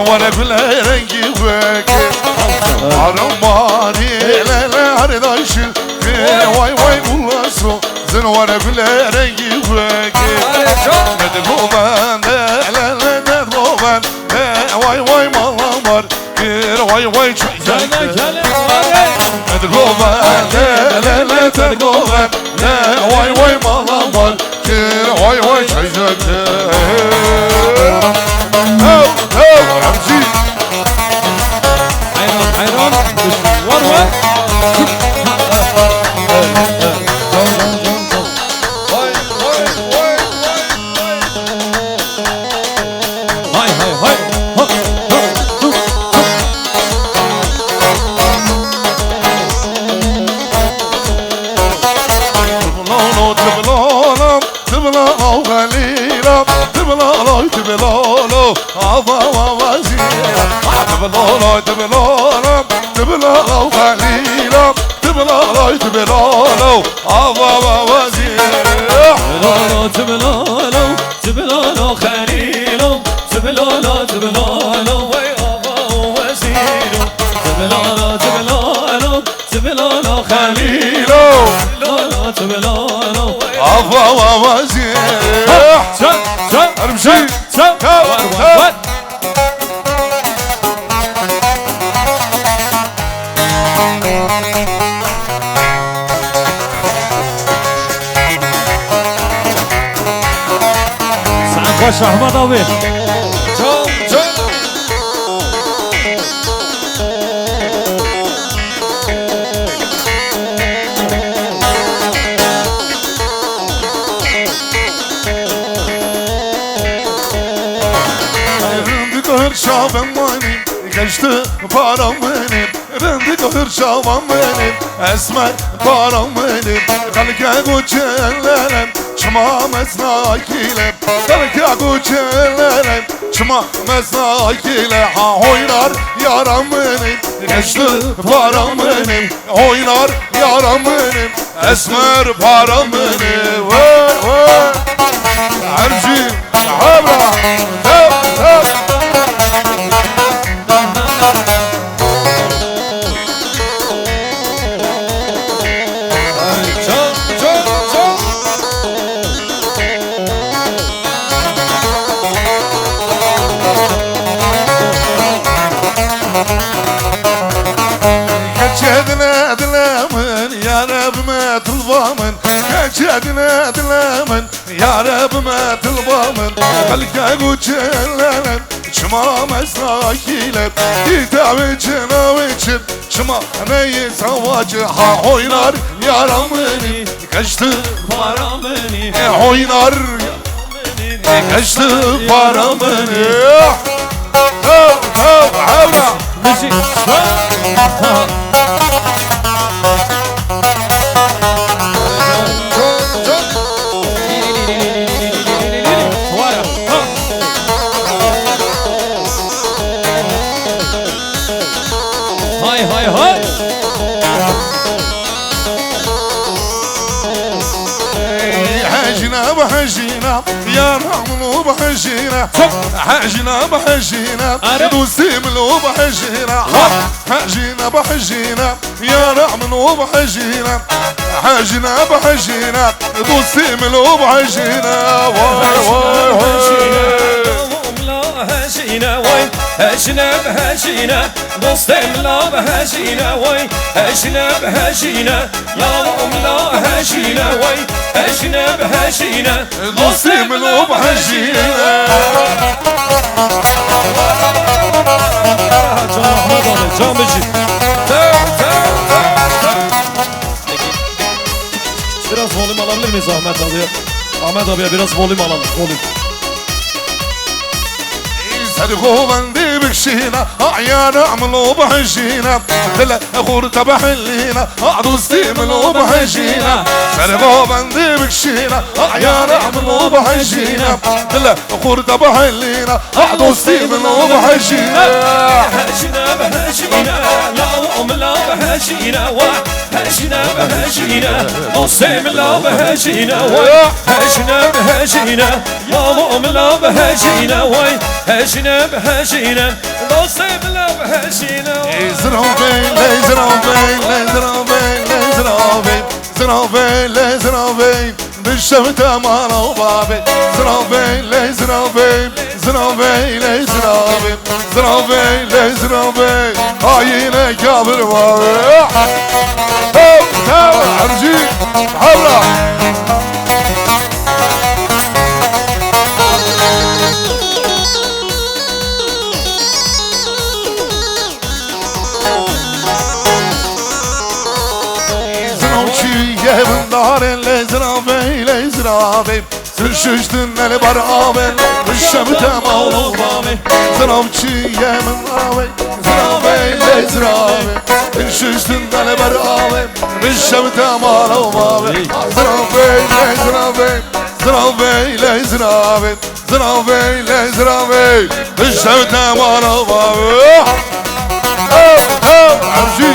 وانا كل رنجي فاكر عرماني لا لا عرداشل واي واي قلصو زن وانا كل رنجي فاكر ندقوبان لا لا لا ندقوبان واي واي مالامر كير واي واي ندقوبان لا لا لا تدقوبان واي واي مالامر كير واي واي رمزي حيران ورور هاي هاي هاي تبلالو غليلا تبلالو تبلالو عفا ووزيرا تبلالو تبلالو تبلالو غليلا تبلالو تبلالو عفا ووزيرا تبلالو تبلالو تبلالو خليلو تبلالو تبلالو وي عفا ووزيرا تبلالو تبلالو تبلالو خليلو تبلالو تبلالو عفا ووزيرا ارمشي سعد باش احمد ابي Şaban benim, geçti param benim. Rendik hırşavan benim, esmer param benim. Kalka guçellerim, çıma mesnakilem. Kalka guçellerim, çıma mesnakile. Ha oynar yaram benim, geçti param benim. Oynar yaram benim, esmer param benim. Vay vay, Erci, Habra, hep hep. Kaçedine dilemin ya Rabbime tılbamın Kaçedine dilemin ya Rabbime tılbamın Kalka guçellerim çıma mesnakile Hitap için av için çıma neyi savacı Ha oynar yaram beni Kaçtı param beni oynar kaçtı param beni Havla müzik هاي هاي هاي حاجنا بحجينا يا رحمن بحجينا حاجنا بحجينا دوسيملو بحجينا حاجنا بحجينا يا رحمن بحجينا حاجنا بحجينا دوسيملو بحجينا واي واي واي هشينا وين هشنا بهشينا دوستم لا بهشينا وين هشنا بهشينا يا ام لا هشينا وين هشنا بهشينا دوستم لا بهشينا Can Ahmet abi, Can Beci. Biraz volüm alabilir miyiz Ahmet abiye? Ahmet abiye biraz volüm alalım, volüm. سرقوا دي بكشينا يا نعملوا بحجينا لا غورت بحلينا قعدوا استيملوا بحجينا سرقوا دي بكشينا يا نعملوا بحجينا لا غورت بحلينا قعدوا استيملوا بحجينا هجنا بهجينا يا ام لا بهجينا بهجينا وهجينا بهجينا نصيم لا بهجينا وهجينا بهجينا ماما لا بهجينا وهجينا بهجينا نصيم لا بهجينا زرافين زرافين زرافين زرافين زرافين زرافين بالشمت مانا وبابي زرافين زرافين زرافين زرافين زرافين زرافين خاينة كابر بابي عرجي حبرا Yevin daren lezrabe lezrabe Sırşıştın eli bar abe Rışşamıtem ağlı babe Zravçı yemin abe Zrabe lezrabe Sırşıştın eli bar abe Rışşamıtem ağlı babe Zrabe lezrabe Zrabe lezrabe Zrabe lezrabe Rışşamıtem ağlı babe Amşi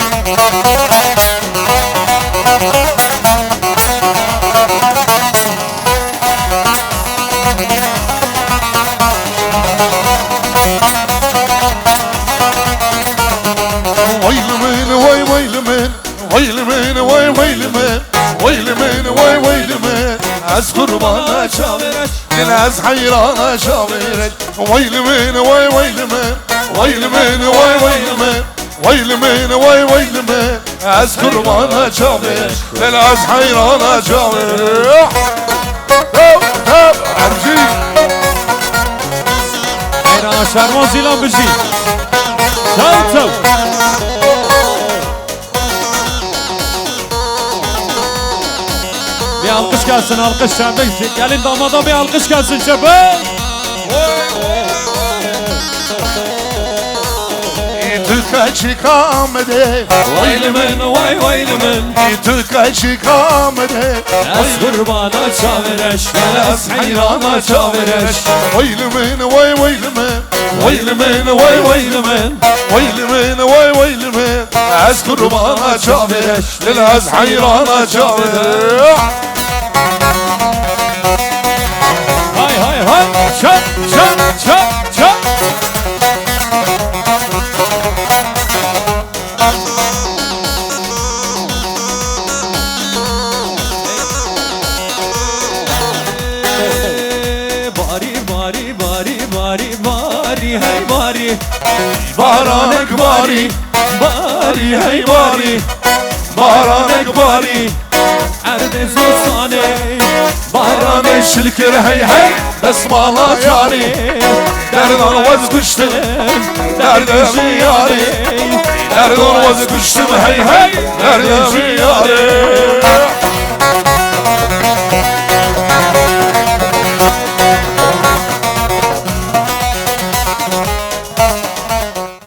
از قربان شاورش دل از حیران شاورش ویل من وای ویل من ویل من وای ویل من ویل من وای ویل من از قربان شاورش دل از حیران شاورش عرجی ایران شرما زیلان بجی چاو Bir alkış gelsin, alkış sende. Gelin damada bir alkış gelsin şefim. Türkçe kamede Vaylimin, vay vaylimin. Türkçe kamede Ez kurbana çavereş, ez hayrana çavereş. Vaylimin, vay vaylimin Vaylimin, vay vaylimin. Vaylimin, vay vaylimin Ez kurbana çavereş Ez hayrana çavereş Hay hay hay. Çap çap çap çap. Bari bari bari bari bari hey bari. Baranek bari Bari hey bari. Baranek bari Erdez olsane. Baranek şilkir hey hey Besmala yari Derdan vazgeçtim Derdim yari Derdan vazgeçtim hey hey Derdim yari